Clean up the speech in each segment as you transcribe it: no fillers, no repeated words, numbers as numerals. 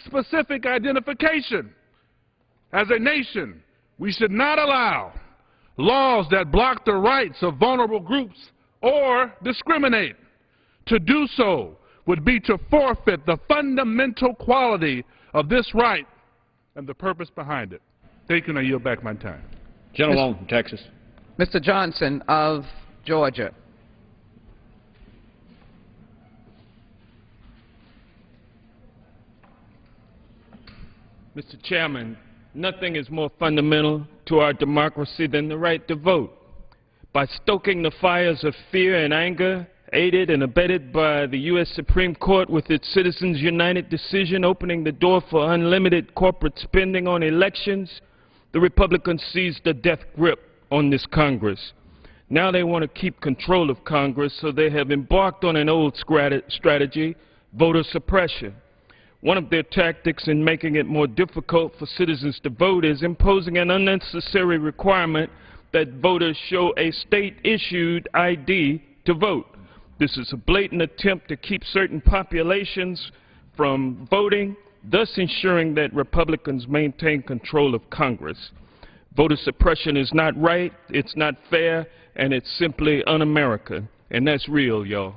specific identification. As a nation, we should not allow laws that block the rights of vulnerable groups or discriminate. To do so would be to forfeit the fundamental quality of this right and the purpose behind it. Thank you, and I yield back my time. Gentleman from Texas. Mr. Johnson of Georgia. Mr. Chairman, nothing is more fundamental to our democracy than the right to vote. By stoking the fires of fear and anger, aided and abetted by the U.S. Supreme Court with its Citizens United decision opening the door for unlimited corporate spending on elections, the Republicans seized a death grip on this Congress. Now they want to keep control of Congress, so they have embarked on an old strategy, voter suppression. One of their tactics in making it more difficult for citizens to vote is imposing an unnecessary requirement that voters show a state-issued ID to vote. This is a blatant attempt to keep certain populations from voting, thus ensuring that Republicans maintain control of Congress. Voter suppression is not right, it's not fair, and it's simply un-American. And that's real, y'all.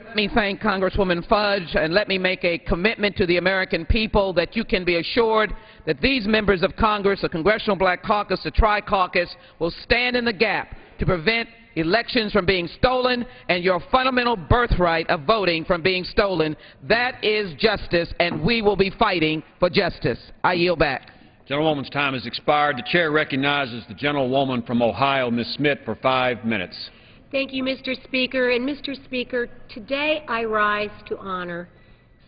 Let me thank Congresswoman Fudge, and let me make a commitment to the American people that you can be assured that these members of Congress, the Congressional Black Caucus, the Tri-Caucus, will stand in the gap to prevent elections from being stolen and your fundamental birthright of voting from being stolen. That is justice, and we will be fighting for justice. I yield back. Gentlewoman's time has expired. The chair recognizes the gentlewoman from Ohio, Ms. Smith, for 5 minutes. Thank you, Mr. Speaker. And, Mr. Speaker, today I rise to honor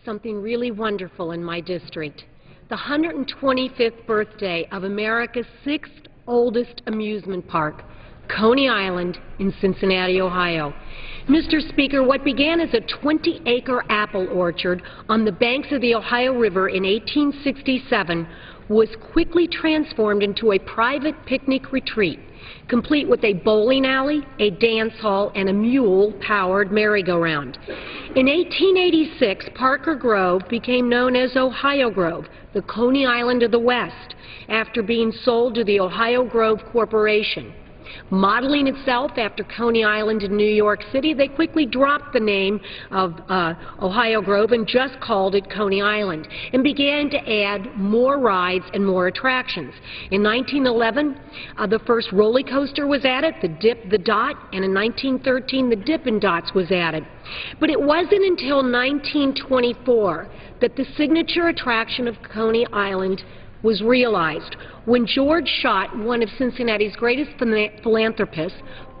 something really wonderful in my district, the 125th birthday of America's 6th oldest amusement park, Coney Island in Cincinnati, Ohio. Mr. Speaker, what began as a 20-acre apple orchard on the banks of the Ohio River in 1867 was quickly transformed into a private picnic retreat, complete with a bowling alley, a dance hall, and a mule-powered merry-go-round. In 1886, Parker Grove became known as Ohio Grove, the Coney Island of the West, after being sold to the Ohio Grove Corporation. Modeling itself after Coney Island in New York City, they quickly dropped the name of Ohio Grove and just called it Coney Island, and began to add more rides and more attractions. In 1911, the first roller coaster was added, the Dip the Dot, and in 1913, the Dippin' Dots was added. But it wasn't until 1924 that the signature attraction of Coney Island was realized, when George Schott, one of Cincinnati's greatest philanthropists,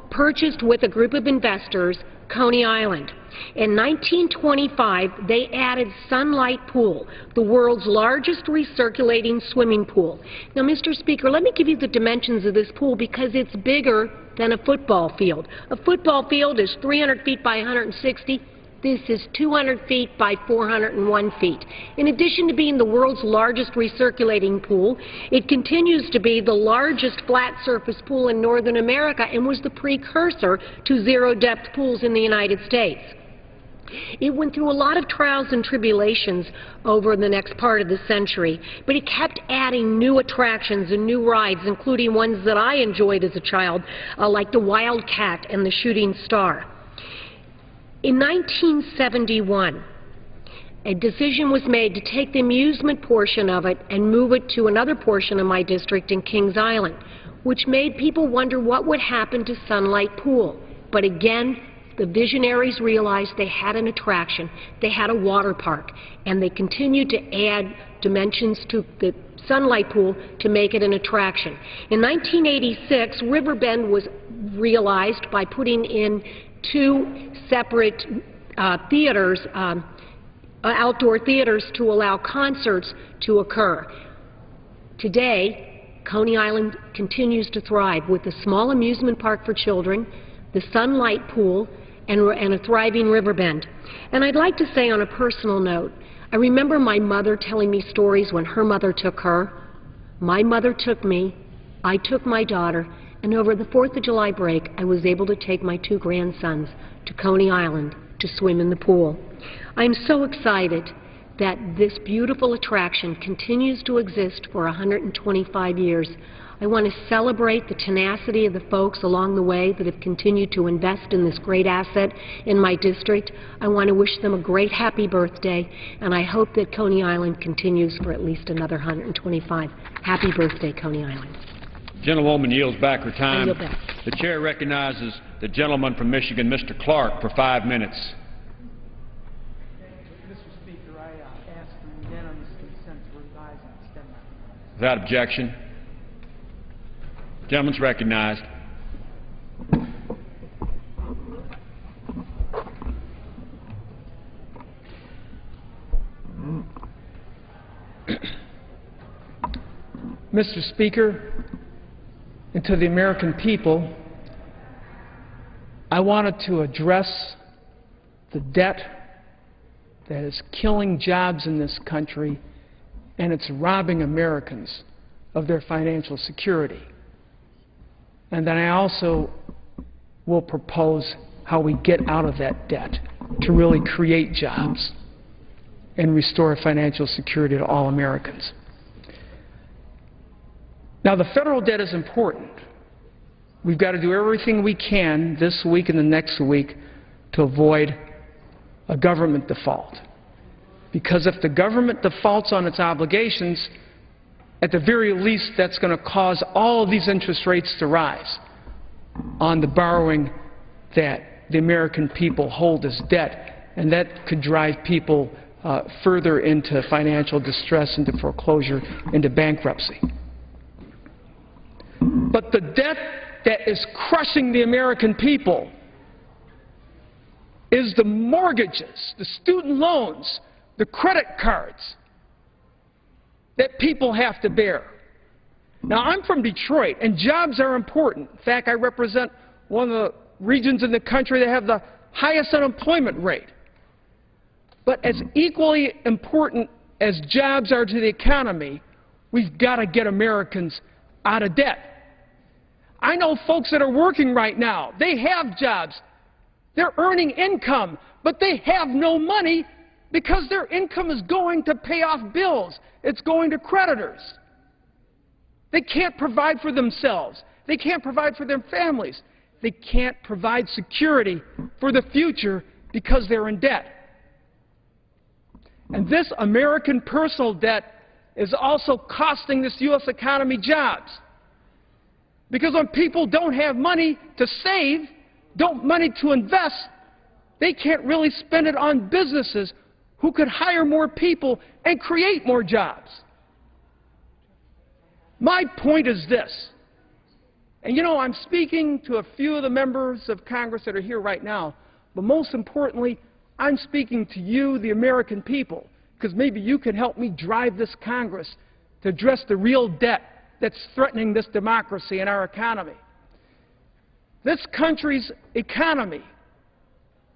purchased with a group of investors Coney Island. In 1925, they added Sunlight Pool, the world's largest recirculating swimming pool. Now, Mr. Speaker, let me give you the dimensions of this pool because it's bigger than a football field. A football field is 300 feet by 160. This is 200 feet by 401 feet. In addition to being the world's largest recirculating pool, it continues to be the largest flat surface pool in Northern America and was the precursor to zero-depth pools in the United States. It went through a lot of trials and tribulations over the next part of the century, but it kept adding new attractions and new rides, including ones that I enjoyed as a child, like the Wildcat and the Shooting Star. In 1971, a decision was made to take the amusement portion of it and move it to another portion of my district in Kings Island, which made people wonder what would happen to Sunlight Pool. But again, the visionaries realized they had an attraction, they had a water park, and they continued to add dimensions to the Sunlight Pool to make it an attraction. In 1986, Riverbend was realized by putting in 2 separate theaters, outdoor theaters, to allow concerts to occur. Today, Coney Island continues to thrive with a small amusement park for children, the Sunlight Pool, and a thriving Riverbend. And I'd like to say on a personal note, I remember my mother telling me stories when her mother took her. My mother took me, I took my daughter, and over the 4th of July break, I was able to take my 2 grandsons to Coney Island to swim in the pool. I'm so excited that this beautiful attraction continues to exist for 125 years. I want to celebrate the tenacity of the folks along the way that have continued to invest in this great asset in my district. I want to wish them a great happy birthday, and I hope that Coney Island continues for at least another 125. Happy birthday, Coney Island. Gentlewoman yields back her I time. yield back. The chair recognizes the gentleman from Michigan, Mr. Clark, for 5 minutes. Mr. Speaker, I ask for unanimous consent to revise and extend my remarks. Without objection. Gentleman's recognized. Mr. Speaker, and to the American people, I wanted to address the debt that is killing jobs in this country, and it's robbing Americans of their financial security. And then I also will propose how we get out of that debt to really create jobs and restore financial security to all Americans. Now, the federal debt is important. We've got to do everything we can this week and the next week to avoid a government default. Because if the government defaults on its obligations, at the very least, that's going to cause all of these interest rates to rise on the borrowing that the American people hold as debt, and that could drive people further into financial distress, into foreclosure, into bankruptcy. But the debt that is crushing the American people is the mortgages, the student loans, the credit cards that people have to bear. Now, I'm from Detroit, and jobs are important. In fact, I represent one of the regions in the country that have the highest unemployment rate. But as equally important as jobs are to the economy, we've got to get Americans out of debt. I know folks that are working right now. They have jobs. They're earning income, but they have no money because their income is going to pay off bills. It's going to creditors. They can't provide for themselves. They can't provide for their families. They can't provide security for the future because they're in debt. And this American personal debt is also costing this U.S. economy jobs. Because when people don't have money to save, money to invest, they can't really spend it on businesses who could hire more people and create more jobs. My point is this, and you know, I'm speaking to a few of the members of Congress that are here right now, but most importantly, I'm speaking to you, the American people, because maybe you can help me drive this Congress to address the real debt that's threatening this democracy and our economy. This country's economy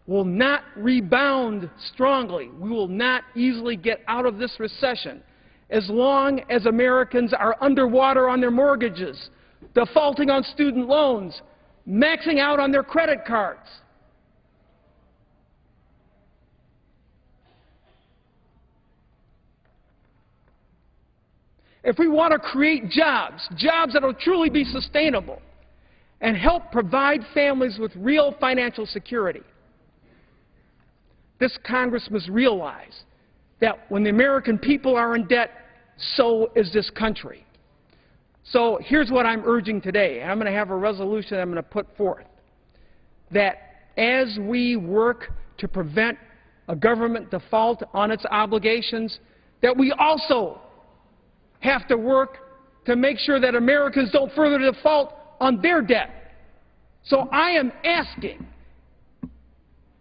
will not rebound strongly. We will not easily get out of this recession as long as Americans are underwater on their mortgages, defaulting on student loans, maxing out on their credit cards. If we want to create jobs that will truly be sustainable and help provide families with real financial security, this Congress must realize that when the American people are in debt, so is this country. So here's what I'm urging today, and I'm going to have a resolution I'm going to put forth, that as we work to prevent a government default on its obligations, that we also have to work to make sure that Americans don't further default on their debt. So I am asking,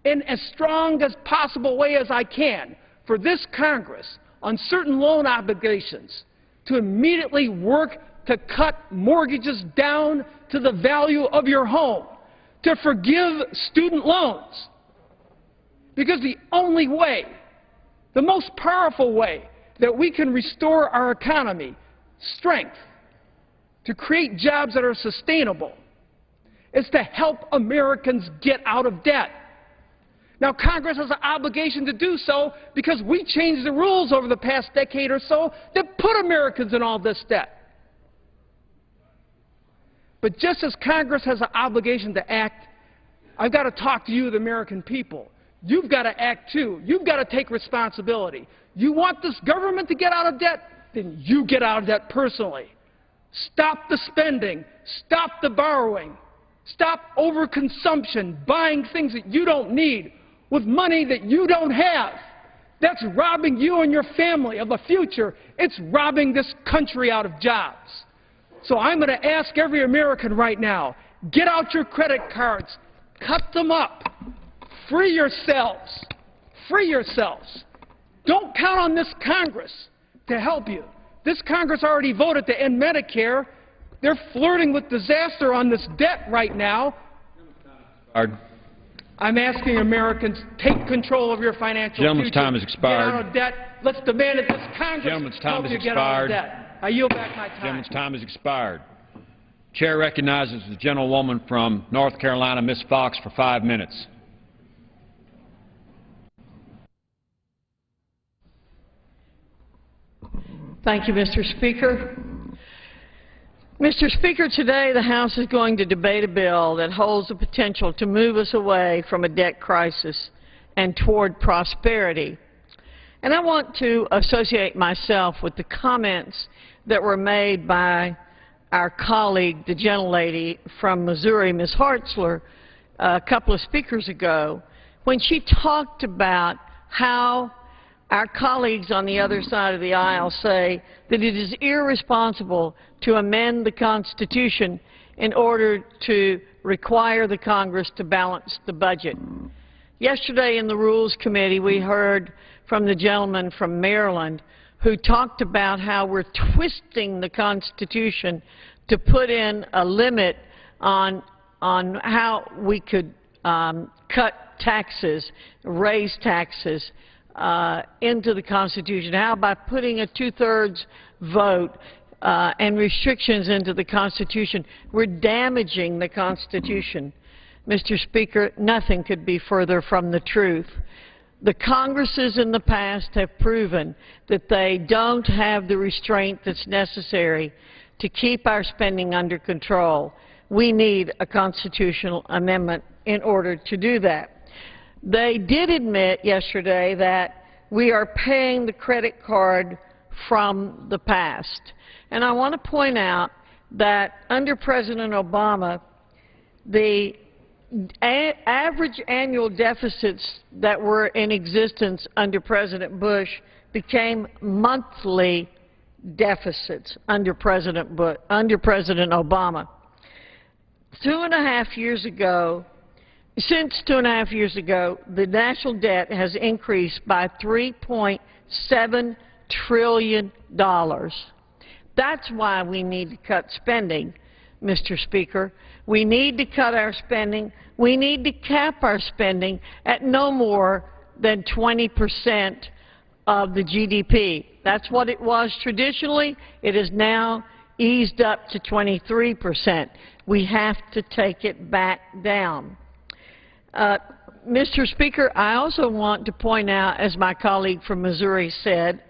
in as strong as possible way as I can, for this Congress, on certain loan obligations, to immediately work to cut mortgages down to the value of your home, to forgive student loans. Because the only way, the most powerful way that we can restore our economy strength, to create jobs that are sustainable, is to help Americans get out of debt. Now, Congress has an obligation to do so because we changed the rules over the past decade or so that put Americans in all this debt. But just as Congress has an obligation to act, I've got to talk to you, the American people. You've got to act too. You've got to take responsibility. You want this government to get out of debt? Then you get out of debt personally. Stop the spending. Stop the borrowing. Stop overconsumption, buying things that you don't need with money that you don't have. That's robbing you and your family of a future. It's robbing this country out of jobs. So I'm going to ask every American right now, get out your credit cards, cut them up, free yourselves, free yourselves. Don't count on this Congress to help you. This Congress already voted to end Medicare. They're flirting with disaster on this debt right now. I'm asking Americans, take control of your financial Gentleman's future. time has expired. Get out of debt. Let's demand that this Congress help you get out of debt. I yield back my time. Gentleman's time has expired. Chair recognizes the gentlewoman from North Carolina, Ms. Fox, for 5 minutes. Thank you, Mr. Speaker. Mr. Speaker, today the House is going to debate a bill that holds the potential to move us away from a debt crisis and toward prosperity. And I want to associate myself with the comments that were made by our colleague, the gentlelady from Missouri, Ms. Hartzler, a couple of speakers ago, when she talked about how our colleagues on the other side of the aisle say that it is irresponsible to amend the Constitution in order to require the Congress to balance the budget. Yesterday in the Rules Committee, we heard from the gentleman from Maryland who talked about how we're twisting the Constitution to put in a limit on how we could cut taxes, raise taxes into the Constitution. How by putting a two-thirds vote and restrictions into the Constitution, we're damaging the Constitution. Mr. Speaker, nothing could be further from the truth. The Congresses in the past have proven that they don't have the restraint that's necessary to keep our spending under control. We need a constitutional amendment in order to do that. They did admit yesterday that we are paying the credit card from the past. And I want to point out that under President Obama, the average annual deficits that were in existence under President Bush became monthly deficits under President Obama. 2.5 years ago, since 2.5 years ago, the national debt has increased by $3.7 trillion. That's why we need to cut spending, Mr. Speaker. We need to cut our spending. We need to cap our spending at no more than 20% of the GDP. That's what it was traditionally. It is now eased up to 23%. We have to take it back down. Mr. Speaker, I also want to point out, as my colleague from Missouri said,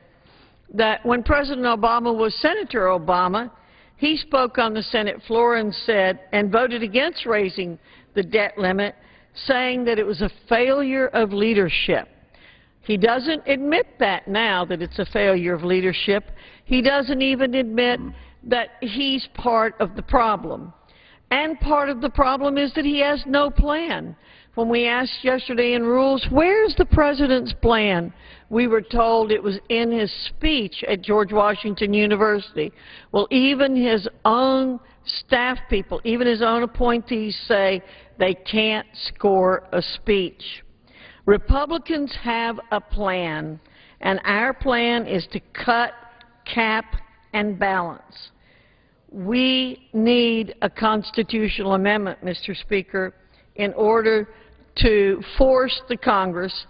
that when President Obama was Senator Obama, he spoke on the Senate floor and said, and voted against raising the debt limit, saying that it was a failure of leadership. He doesn't admit that now, that it's a failure of leadership. He doesn't even admit that he's part of the problem. And part of the problem is that he has no plan. When we asked yesterday in Rules, where's the President's plan? We were told it was in his speech at George Washington University. Well, even his own staff people, even his own appointees say they can't score a speech. Republicans have a plan, and our plan is to cut, cap, and balance. We need a constitutional amendment, Mr. Speaker, in order to force the Congress,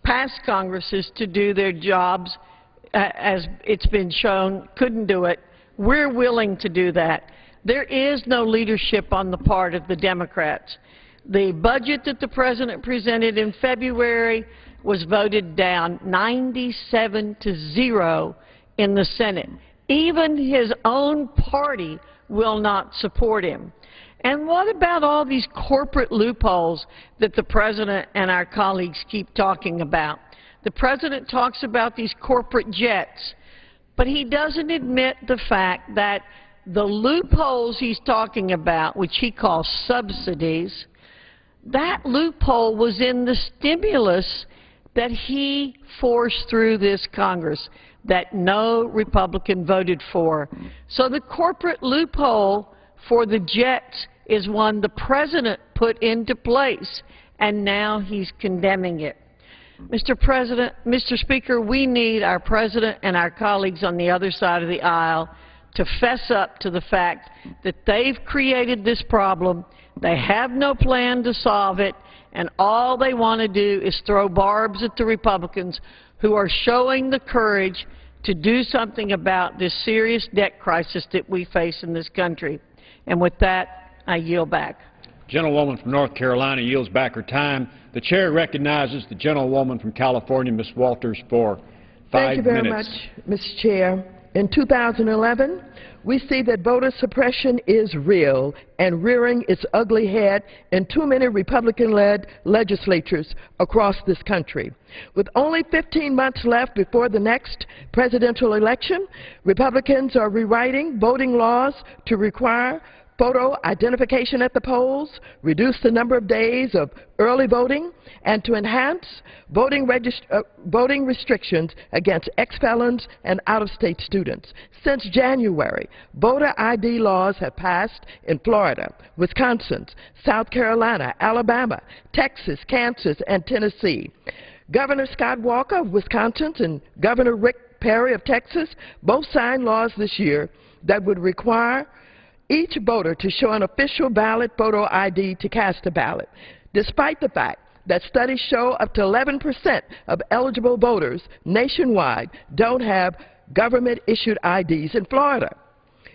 past Congresses, to do their jobs as it's been shown couldn't do it. We're willing to do that. There is no leadership on the part of the Democrats. The budget that the President presented in February was voted down 97-0 in the Senate. Even his own party will not support him. And what about all these corporate loopholes that the President and our colleagues keep talking about? The President talks about these corporate jets, but he doesn't admit the fact that the loopholes he's talking about, which he calls subsidies, that loophole was in the stimulus that he forced through this Congress that no Republican voted for. So the corporate loophole for the jets is one the President put into place, and now he's condemning it. Mr. Speaker, we need our President and our colleagues on the other side of the aisle to fess up to the fact that they've created this problem, they have no plan to solve it, and all they want to do is throw barbs at the Republicans who are showing the courage to do something about this serious debt crisis that we face in this country. And with that, I yield back. Gentlewoman from North Carolina yields back her time. The chair recognizes the gentlewoman from California, Ms. Walters, for 5 minutes. Thank you very much, Mr. Chair. In 2011, we see that voter suppression is real and rearing its ugly head in too many Republican-led legislatures across this country. With only 15 months left before the next presidential election, Republicans are rewriting voting laws to require photo identification at the polls, reduce the number of days of early voting, and to enhance voting restrictions against ex-felons and out-of-state students. Since January, voter ID laws have passed in Florida, Wisconsin, South Carolina, Alabama, Texas, Kansas, and Tennessee. Governor Scott Walker of Wisconsin and Governor Rick Perry of Texas both signed laws this year that would require each voter to show an official valid photo ID to cast a ballot, despite the fact that studies show up to 11% of eligible voters nationwide don't have government-issued IDs in Florida.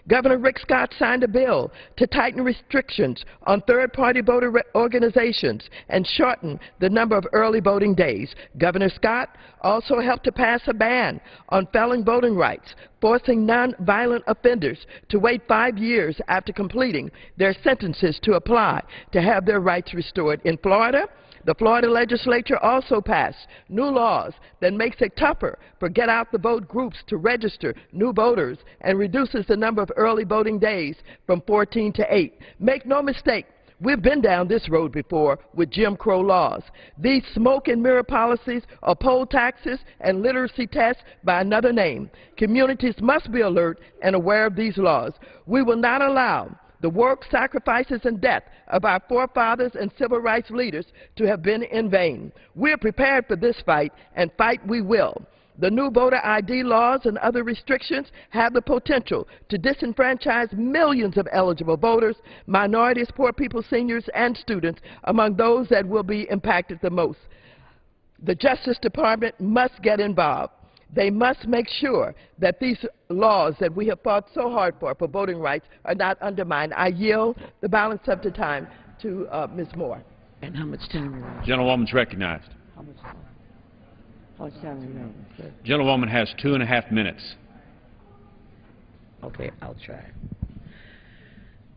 Governor Rick Scott signed a bill to tighten restrictions on third-party voter organizations and shorten the number of early voting days. Governor Scott also helped to pass a ban on felon voting rights, forcing nonviolent offenders to wait 5 years after completing their sentences to apply to have their rights restored. In Florida, the Florida legislature also passed new laws that makes it tougher for get-out-the-vote groups to register new voters and reduces the number of early voting days from 14 to 8. Make no mistake, we've been down this road before with Jim Crow laws. These smoke and mirror policies are poll taxes and literacy tests by another name. Communities must be alert and aware of these laws. We will not allow the work, sacrifices, and death of our forefathers and civil rights leaders to have been in vain. We're prepared for this fight, and fight we will. The new voter ID laws and other restrictions have the potential to disenfranchise millions of eligible voters, minorities, poor people, seniors, and students among those that will be impacted the most. The Justice Department must get involved. They must make sure that these laws that we have fought so hard for voting rights are not undermined. I yield the balance of the time to Ms. Moore. And how much time you have? Gentlewoman's recognized. How much time you have? Gentlewoman has 2.5 minutes. Okay, I'll try.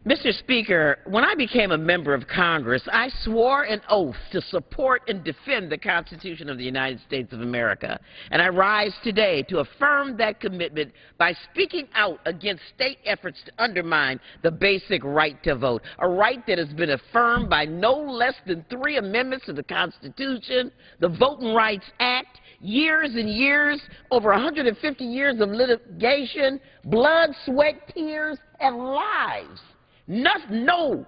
Mr. Speaker, when I became a member of Congress, I swore an oath to support and defend the Constitution of the United States of America. And I rise today to affirm that commitment by speaking out against state efforts to undermine the basic right to vote, a right that has been affirmed by no less than 3 amendments to the Constitution, the Voting Rights Act, years and years, over 150 years of litigation, blood, sweat, tears, and lives. No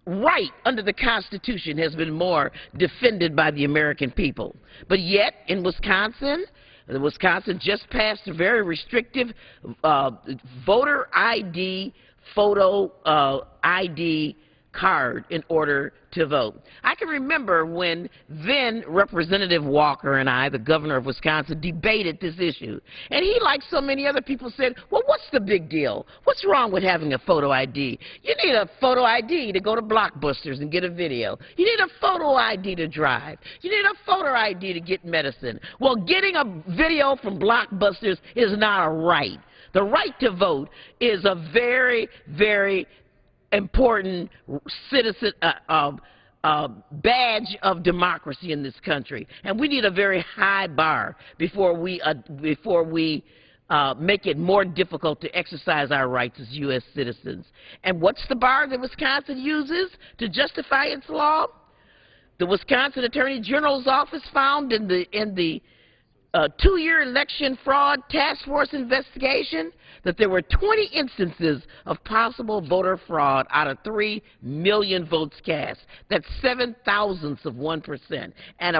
right under the Constitution has been more defended by the American people. But yet, in Wisconsin just passed a very restrictive voter ID, photo ID card in order to vote. I can remember when then Representative Walker and I, the governor of Wisconsin, debated this issue. And he, like so many other people, said, well, what's the big deal? What's wrong with having a photo ID? You need a photo ID to go to Blockbusters and get a video. You need a photo ID to drive. You need a photo ID to get medicine. Well, getting a video from Blockbusters is not a right. The right to vote is a very, very important citizen badge of democracy in this country, and we need a very high bar before we make it more difficult to exercise our rights as U.S. citizens. And what's the bar that Wisconsin uses to justify its law? The Wisconsin Attorney General's office found in the two-year election fraud task force investigation that there were 20 instances of possible voter fraud out of 3 million votes cast. That's 0.007%. And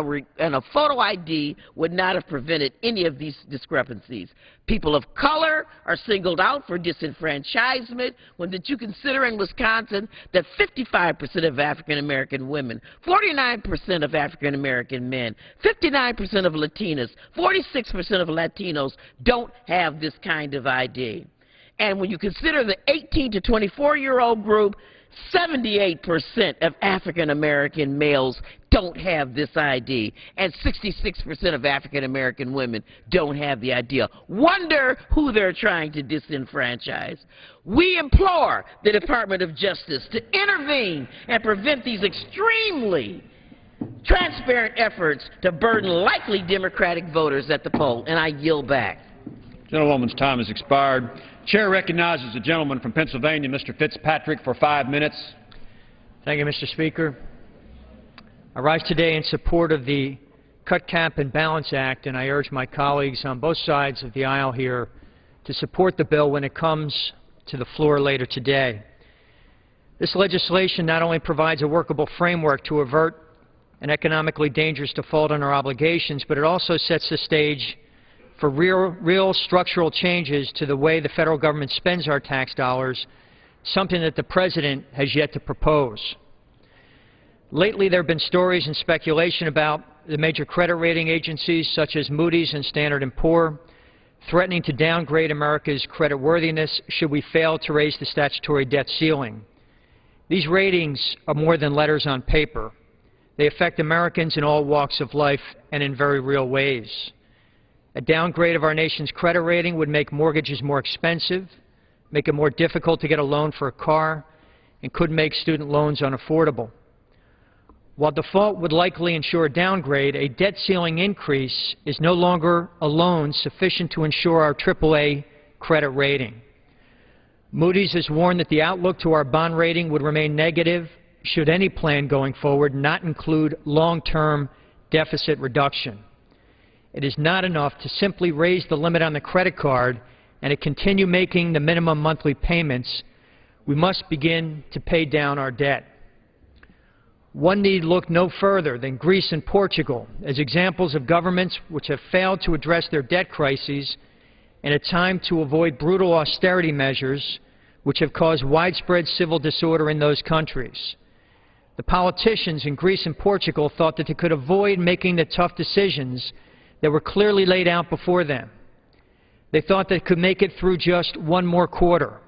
a photo ID would not have prevented any of these discrepancies. People of color are singled out for disenfranchisement when that you consider in Wisconsin that 55% of African-American women, 49% of African-American men, 59% of Latinas, 46% of Latinos don't have this kind of ID. And when you consider the 18 to 24-year-old group, 78% of African-American males don't have this ID, and 66% of African-American women don't have the ID. Wonder who they're trying to disenfranchise. We implore the Department of Justice to intervene and prevent these extremely transparent efforts to burden likely Democratic voters at the poll. And I yield back. Gentlewoman's time has expired. Chair recognizes the gentleman from Pennsylvania, Mr. Fitzpatrick, for 5 minutes. Thank you, Mr. Speaker. I rise today in support of the Cut, Cap, and Balance Act, and I urge my colleagues on both sides of the aisle here to support the bill when it comes to the floor later today. This legislation not only provides a workable framework to avert an economically dangerous default on our obligations, but it also sets the stage for real structural changes to the way the federal government spends our tax dollars, something that the President has yet to propose. Lately, there have been stories and speculation about the major credit rating agencies, such as Moody's and Standard & Poor's, threatening to downgrade America's creditworthiness should we fail to raise the statutory debt ceiling. These ratings are more than letters on paper. They affect Americans in all walks of life and in very real ways. A downgrade of our nation's credit rating would make mortgages more expensive, make it more difficult to get a loan for a car, and could make student loans unaffordable. While default would likely ensure a downgrade, a debt ceiling increase is no longer alone sufficient to ensure our AAA credit rating. Moody's has warned that the outlook to our bond rating would remain negative should any plan going forward not include long-term deficit reduction. It is not enough to simply raise the limit on the credit card and to continue making the minimum monthly payments. We must begin to pay down our debt. One need look no further than Greece and Portugal as examples of governments which have failed to address their debt crises in a time to avoid brutal austerity measures which have caused widespread civil disorder in those countries. The politicians in Greece and Portugal thought that they could avoid making the tough decisions that were clearly laid out before them. They thought they could make it through just one more quarter,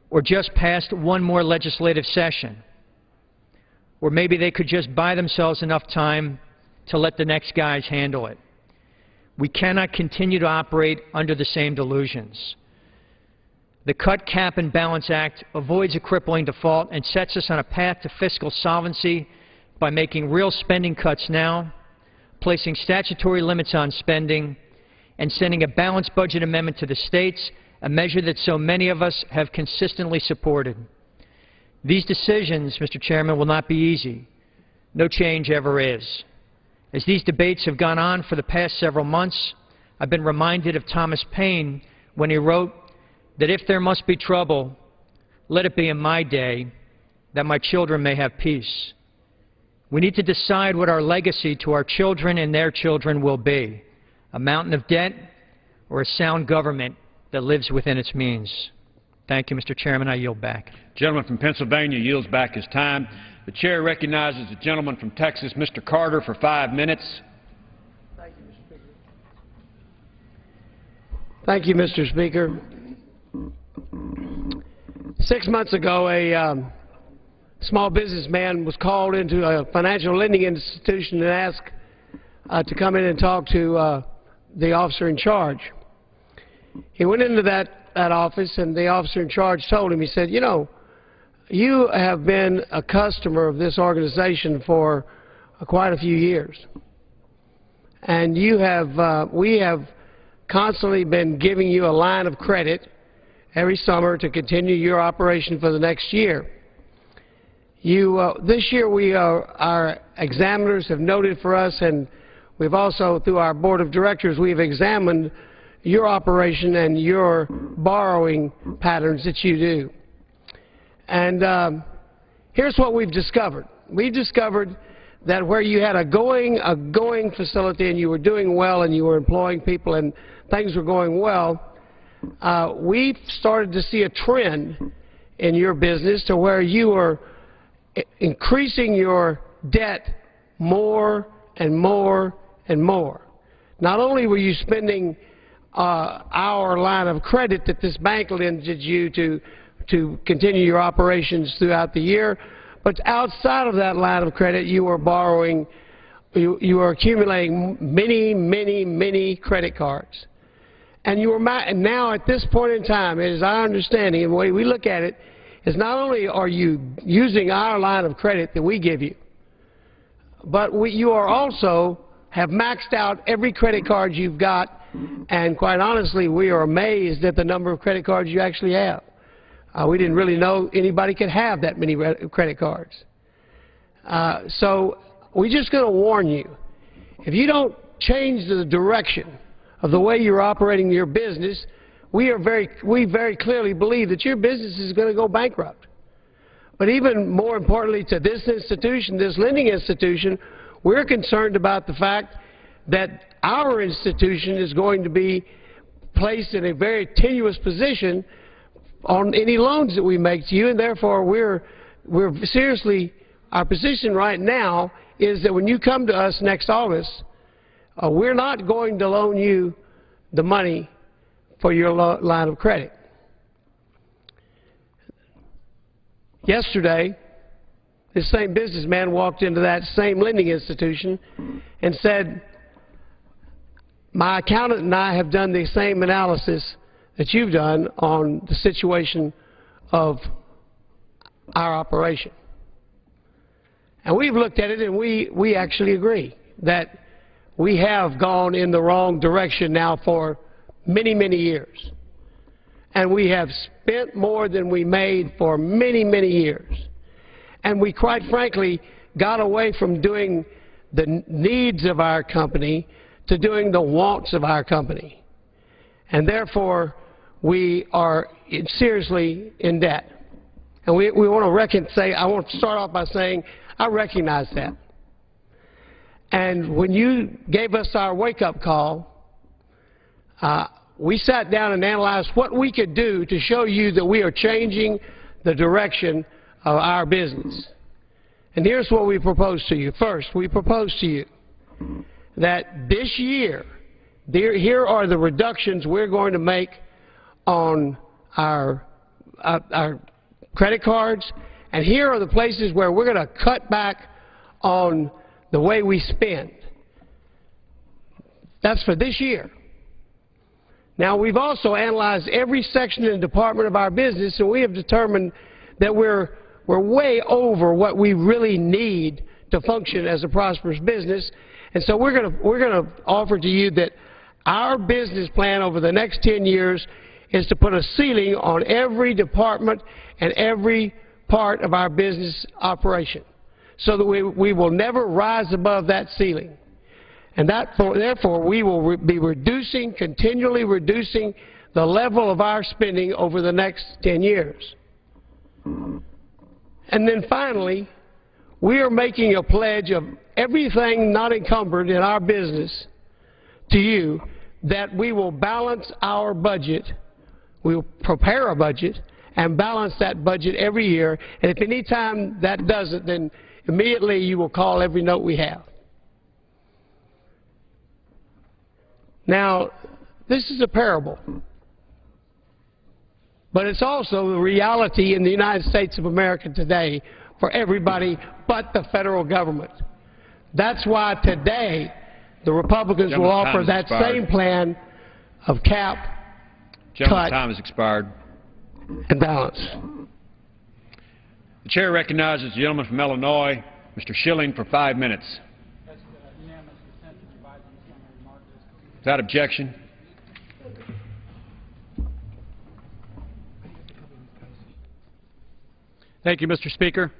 or just past one more legislative session, or maybe they could just buy themselves enough time to let the next guys handle it. We cannot continue to operate under the same delusions. The Cut, Cap, and Balance Act avoids a crippling default and sets us on a path to fiscal solvency by making real spending cuts now, placing statutory limits on spending, and sending a balanced budget amendment to the states, a measure that so many of us have consistently supported. These decisions, Mr. Chairman, will not be easy. No change ever is. As these debates have gone on for the past several months, I've been reminded of Thomas Paine when he wrote that if there must be trouble, let it be in my day, that my children may have peace. We need to decide what our legacy to our children and their children will be, a mountain of debt or a sound government that lives within its means. Thank you, Mr. Chairman. I yield back. Gentleman from Pennsylvania yields back his time. The chair recognizes the gentleman from Texas, Mr. Carter, for 5 minutes. Thank you, Mr. Speaker. 6 months ago, a small businessman was called into a financial lending institution and asked to come in and talk to the officer in charge. He went into that office, and the officer in charge told him, he said, you know, you have been a customer of this organization for quite a few years. And you have, we have constantly been giving you a line of credit every summer to continue your operation for the next year. This year our examiners have noted for us, and we've also, through our board of directors, we've examined your operation and your borrowing patterns that you do. And here's what we've discovered. We've discovered that where you had a going facility and you were doing well and you were employing people and things were going well, we've started to see a trend in your business to where you are increasing your debt more and more and more. Not only were you spending our line of credit that this bank lended you to continue your operations throughout the year, but outside of that line of credit, you are borrowing, you are accumulating many credit cards. And you are now at this point in time, it is our understanding, and the way we look at it, is not only are you using our line of credit that we give you, but you are also have maxed out every credit card you've got, and quite honestly, we are amazed at the number of credit cards you actually have. We didn't really know anybody could have that many credit cards. So we're just going to warn you, if you don't change the direction of the way you're operating your business, we very clearly believe that your business is going to go bankrupt. But even more importantly to this institution, this lending institution, we're concerned about the fact that our institution is going to be placed in a very tenuous position on any loans that we make to you, and therefore we're seriously, our position right now is that when you come to us next August, we're not going to loan you the money for your line of credit. Yesterday, this same businessman walked into that same lending institution and said, my accountant and I have done the same analysis that you've done on the situation of our operation. And we've looked at it, and we actually agree that we have gone in the wrong direction now for many years. And we have spent more than we made for many years. And we, quite frankly, got away from doing the needs of our company to doing the wants of our company. And therefore, we are seriously in debt. And we want to I want to start off by saying, I recognize that. And when you gave us our wake-up call, we sat down and analyzed what we could do to show you that we are changing the direction of our business. And here's what we propose to you. First, we propose to you that this year, here are the reductions we're going to make on our credit cards, and here are the places where we're going to cut back on the way we spend. That's for this year. Now, we've also analyzed every section and department of our business, and we have determined that we're way over what we really need to function as a prosperous business. And so we're going to offer to you that our business plan over the next 10 years is to put a ceiling on every department and every part of our business operation, so that we will never rise above that ceiling. And therefore, we will be continually reducing the level of our spending over the next 10 years. And then finally, we are making a pledge of everything not encumbered in our business to you, that we will balance our budget, we will prepare a budget, and balance that budget every year. And if any time that doesn't, then immediately you will call every note we have. Now, this is a parable, but it's also the reality in the United States of America today for everybody but the federal government. That's why today the Republicans will offer that same plan of cap, cut, time has expired. And balance. The chair recognizes the gentleman from Illinois, Mr. Schilling, for 5 minutes. Without objection. Thank you, Mr. Speaker.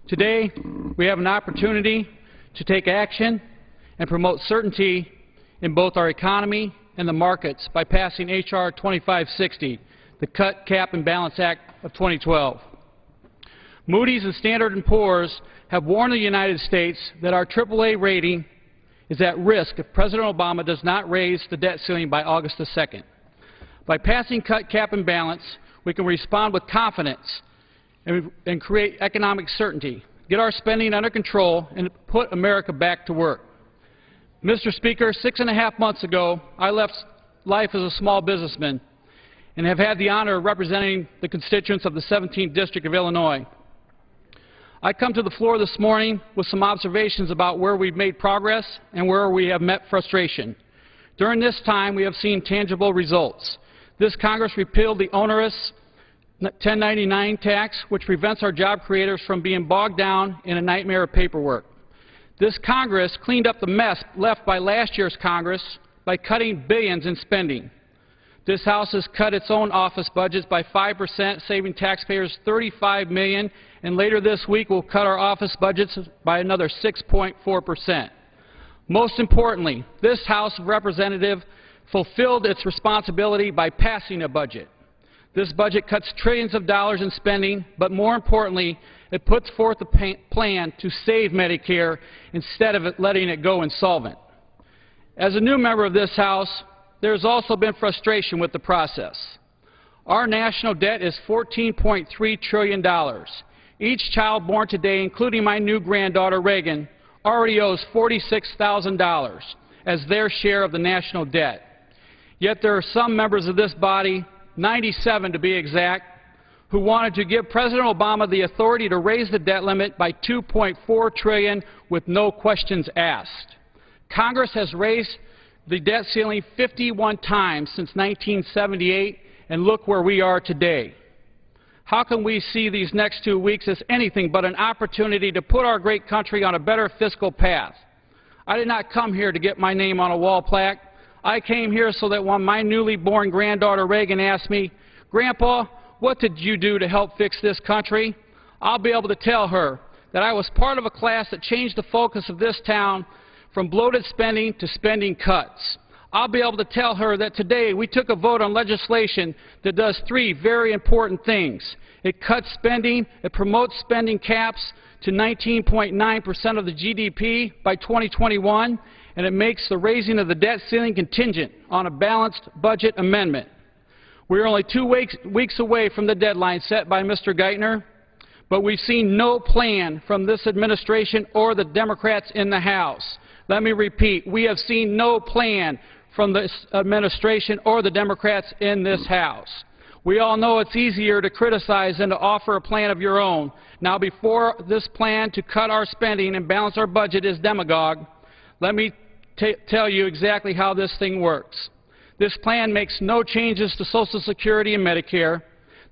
Today, we have an opportunity to take action and promote certainty in both our economy and the markets by passing H.R. 2560, the Cut, Cap, and Balance Act of 2012. Moody's and Standard & Poor's have warned the United States that our AAA rating is at risk if President Obama does not raise the debt ceiling by August the 2nd. By passing Cut, Cap, and Balance, we can respond with confidence and create economic certainty, get our spending under control, and put America back to work. Mr. Speaker, 6.5 months ago, I left life as a small businessman and have had the honor of representing the constituents of the 17th District of Illinois. I come to the floor this morning with some observations about where we've made progress and where we have met frustration. During this time, we have seen tangible results. This Congress repealed the onerous 1099 tax, which prevents our job creators from being bogged down in a nightmare of paperwork. This Congress cleaned up the mess left by last year's Congress by cutting billions in spending. This House has cut its own office budgets by 5%, saving taxpayers $35 million, and later this week will cut our office budgets by another 6.4%. Most importantly, this House of Representatives fulfilled its responsibility by passing a budget. This budget cuts trillions of dollars in spending, but more importantly, it puts forth a plan to save Medicare instead of letting it go insolvent. As a new member of this House, there has also been frustration with the process. Our national debt is $14.3 trillion. Each child born today, including my new granddaughter Reagan, already owes $46,000 as their share of the national debt. Yet there are some members of this body, 97 to be exact, who wanted to give President Obama the authority to raise the debt limit by $2.4 trillion with no questions asked. Congress has raised the debt ceiling 51 times since 1978, and look where we are today. How can we see these next 2 weeks as anything but an opportunity to put our great country on a better fiscal path? I did not come here to get my name on a wall plaque. I came here so that when my newly born granddaughter Reagan asked me, "Grandpa, what did you do to help fix this country?" I'll be able to tell her that I was part of a class that changed the focus of this town from bloated spending to spending cuts. I'll be able to tell her that today we took a vote on legislation that does 3 very important things. It cuts spending, it promotes spending caps to 19.9% of the GDP by 2021, and it makes the raising of the debt ceiling contingent on a balanced budget amendment. We're only 2 weeks away from the deadline set by Mr. Geithner, but we've seen no plan from this administration or the Democrats in the House. Let me repeat, we have seen no plan from this administration or the Democrats in this House. We all know it's easier to criticize than to offer a plan of your own. Now, before this plan to cut our spending and balance our budget is demagogue, let me tell you exactly how this thing works. This plan makes no changes to Social Security and Medicare.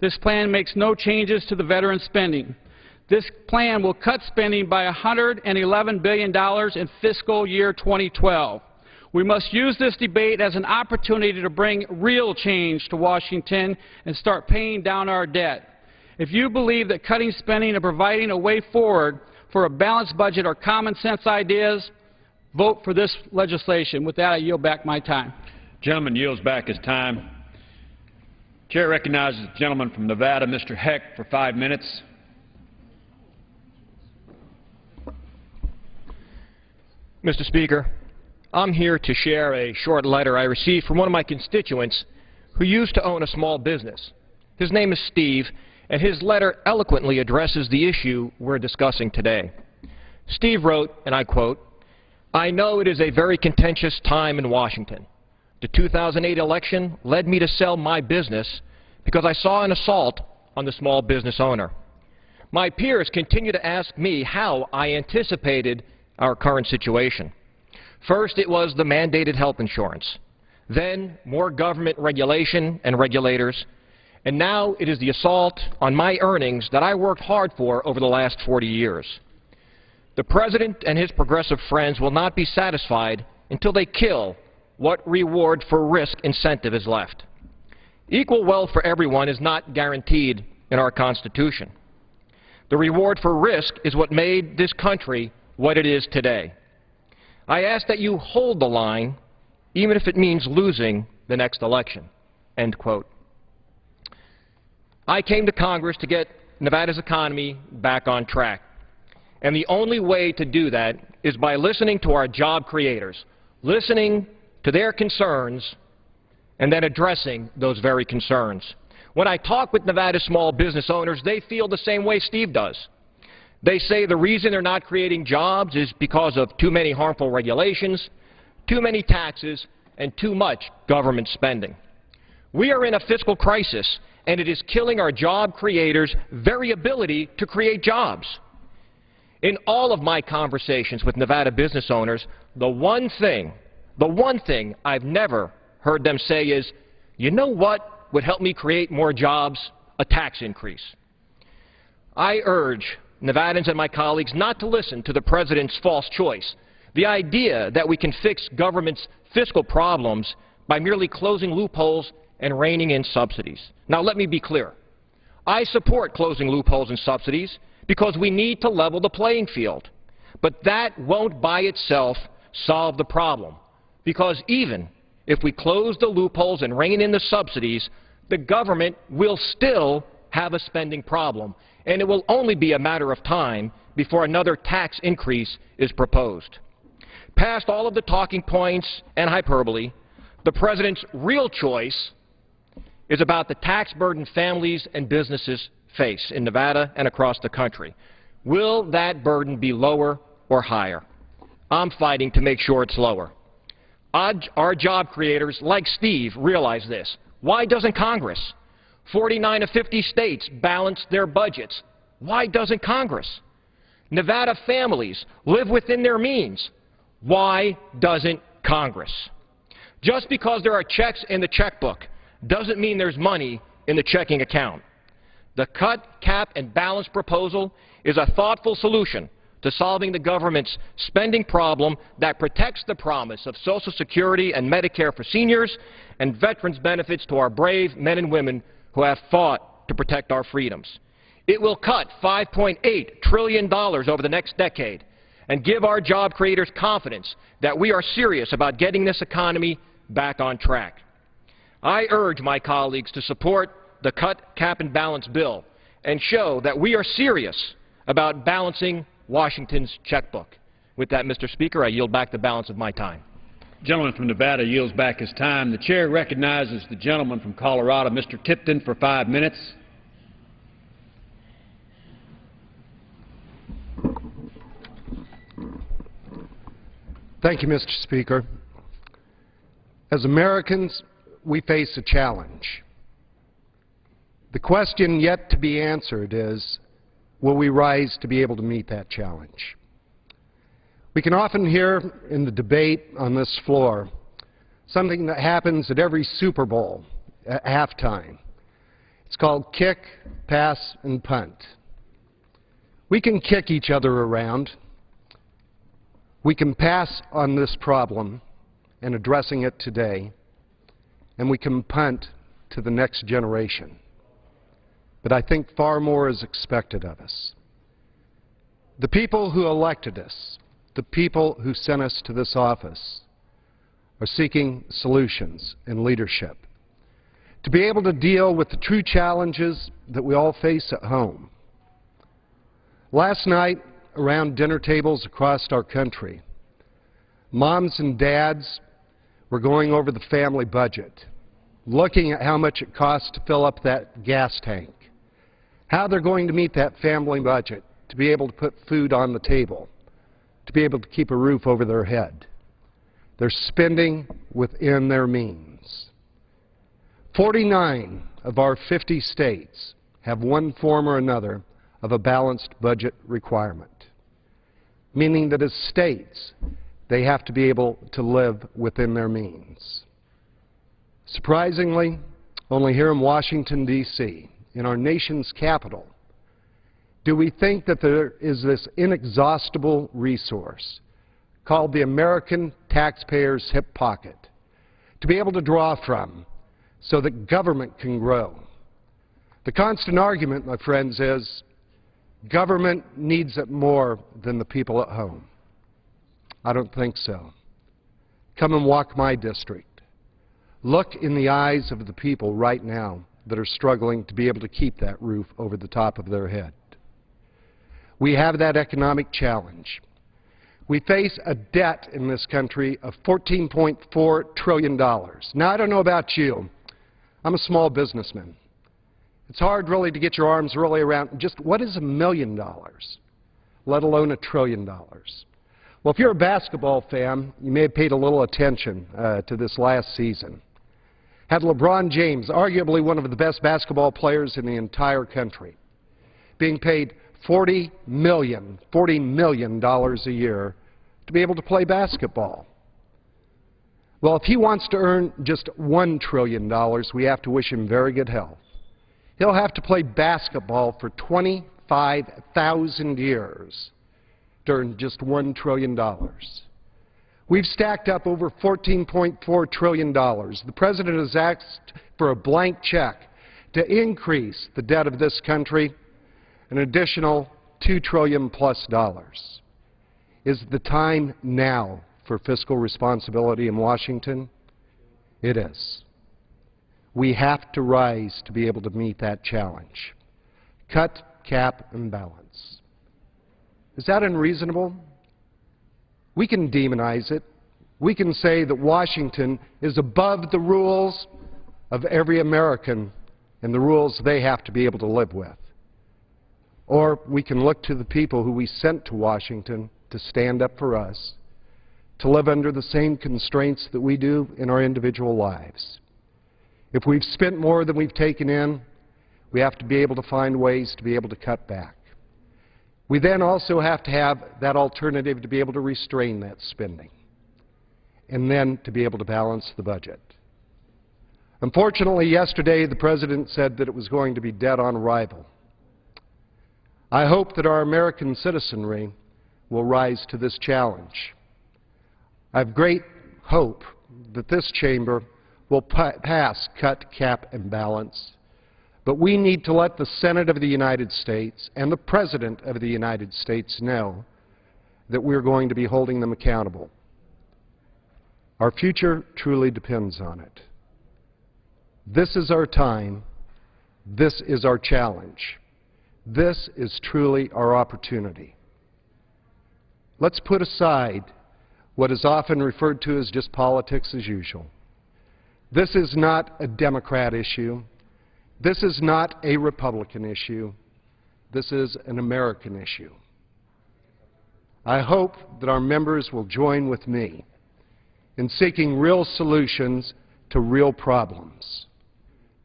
This plan makes no changes to the veteran spending. This plan will cut spending by $111 billion in fiscal year 2012. We must use this debate as an opportunity to bring real change to Washington and start paying down our debt. If you believe that cutting spending and providing a way forward for a balanced budget are common sense ideas, vote for this legislation. With that, I yield back my time. Gentleman yields back his time. Chair recognizes the gentleman from Nevada, Mr. Heck, for 5 minutes. Mr. Speaker, I'm here to share a short letter I received from one of my constituents who used to own a small business. His name is Steve, and his letter eloquently addresses the issue we're discussing today. Steve wrote, and I quote, "I know it is a very contentious time in Washington. The 2008 election led me to sell my business because I saw an assault on the small business owner. My peers continue to ask me how I anticipated our current situation. First, it was the mandated health insurance, then more government regulation and regulators, and now it is the assault on my earnings that I worked hard for over the last 40 years. The President and his progressive friends will not be satisfied until they kill what reward for risk incentive is left. Equal wealth for everyone is not guaranteed in our Constitution. The reward for risk is what made this country what it is today. I ask that you hold the line, even if it means losing the next election." End quote. I came to Congress to get Nevada's economy back on track. And the only way to do that is by listening to our job creators, listening to their concerns, and then addressing those very concerns. When I talk with Nevada's small business owners, they feel the same way Steve does. They say the reason they're not creating jobs is because of too many harmful regulations, too many taxes, and too much government spending. We are in a fiscal crisis, and it is killing our job creators' very ability to create jobs. In all of my conversations with Nevada business owners, the one thing I've never heard them say is, "You know what would help me create more jobs? A tax increase." I urge Nevadans and my colleagues not to listen to the President's false choice, the idea that we can fix government's fiscal problems by merely closing loopholes and reining in subsidies. Now, let me be clear. I support closing loopholes and subsidies because we need to level the playing field. But that won't by itself solve the problem, because even if we close the loopholes and rein in the subsidies, the government will still have a spending problem, and it will only be a matter of time before another tax increase is proposed. Past all of the talking points and hyperbole, the President's real choice is about the tax burden families and businesses face in Nevada and across the country. Will that burden be lower or higher? I'm fighting to make sure it's lower. Our job creators, like Steve, realize this. Why doesn't Congress? 49 of 50 states balance their budgets. Why doesn't Congress? Nevada families live within their means. Why doesn't Congress? Just because there are checks in the checkbook doesn't mean there's money in the checking account. The cut, cap, and balance proposal is a thoughtful solution to solving the government's spending problem that protects the promise of Social Security and Medicare for seniors and veterans benefits to our brave men and women who have fought to protect our freedoms. It will cut $5.8 trillion over the next decade and give our job creators confidence that we are serious about getting this economy back on track. I urge my colleagues to support the cut, cap, and balance bill and show that we are serious about balancing Washington's checkbook. With that, Mr. Speaker, I yield back the balance of my time. The gentleman from Nevada yields back his time. The chair recognizes the gentleman from Colorado, Mr. Tipton, for 5 minutes. Thank you, Mr. Speaker. As Americans, we face a challenge. The question yet to be answered is, will we rise to be able to meet that challenge? We can often hear in the debate on this floor something that happens at every Super Bowl at halftime. It's called kick, pass, and punt. We can kick each other around. We can pass on this problem and addressing it today, and we can punt to the next generation. But I think far more is expected of us. The people who elected us, the people who sent us to this office, are seeking solutions and leadership to be able to deal with the true challenges that we all face at home. Last night, around dinner tables across our country, moms and dads were going over the family budget. looking at how much it costs to fill up that gas tank, how they're going to meet that family budget to be able to put food on the table, to be able to keep a roof over their head. They're spending within their means. 49 of our 50 states have one form or another of a balanced budget requirement, meaning that as states, they have to be able to live within their means. Surprisingly, only here in Washington, D.C., in our nation's capital, do we think that there is this inexhaustible resource called the American taxpayer's hip pocket to be able to draw from so that government can grow. The constant argument, my friends, is government needs it more than the people at home. I don't think so. Come and walk my district. Look in the eyes of the people right now that are struggling to be able to keep that roof over the top of their head. We have that economic challenge. We face a debt in this country of $14.4 trillion. Now, I don't know about you. I'm a small businessman. It's hard really to get your arms really around just what is $1 million, let alone $1 trillion. Well, if you're a basketball fan, you may have paid a little attention to this last season. Had LeBron James, arguably one of the best basketball players in the entire country, being paid $40 million a year to be able to play basketball. Well, if he wants to earn just $1 trillion, we have to wish him very good health. He'll have to play basketball for 25,000 years to earn just $1 trillion. We've stacked up over $14.4 trillion. The President has asked for a blank check to increase the debt of this country an additional $2 trillion plus. Is the time now for fiscal responsibility in Washington? It is. We have to rise to be able to meet that challenge. Cut, cap, and balance. Is that unreasonable? We can demonize it. We can say that Washington is above the rules of every American and the rules they have to be able to live with. Or we can look to the people who we sent to Washington to stand up for us, to live under the same constraints that we do in our individual lives. If we've spent more than we've taken in, we have to be able to find ways to be able to cut back. We then also have to have that alternative to be able to restrain that spending, and then to be able to balance the budget. Unfortunately, yesterday the President said that it was going to be dead on arrival. I hope that our American citizenry will rise to this challenge. I have great hope that this chamber will pass cut, cap, and balance, but we need to let the Senate of the United States and the President of the United States know that we're going to be holding them accountable. Our future truly depends on it. This is our time. This is our challenge. This is truly our opportunity. Let's put aside what is often referred to as just politics as usual. This is not a Democrat issue. This is not a Republican issue. This is an American issue. I hope that our members will join with me in seeking real solutions to real problems,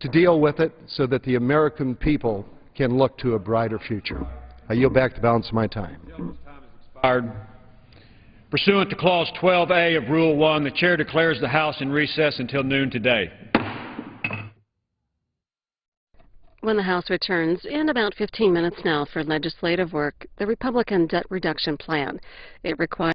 to deal with it so that the American people can look to a brighter future. I yield back the balance of my time. Pursuant to Clause 12A of Rule 1, the Chair declares the House in recess until noon today. When the House returns in about 15 minutes now for legislative work, the Republican debt reduction plan. It requires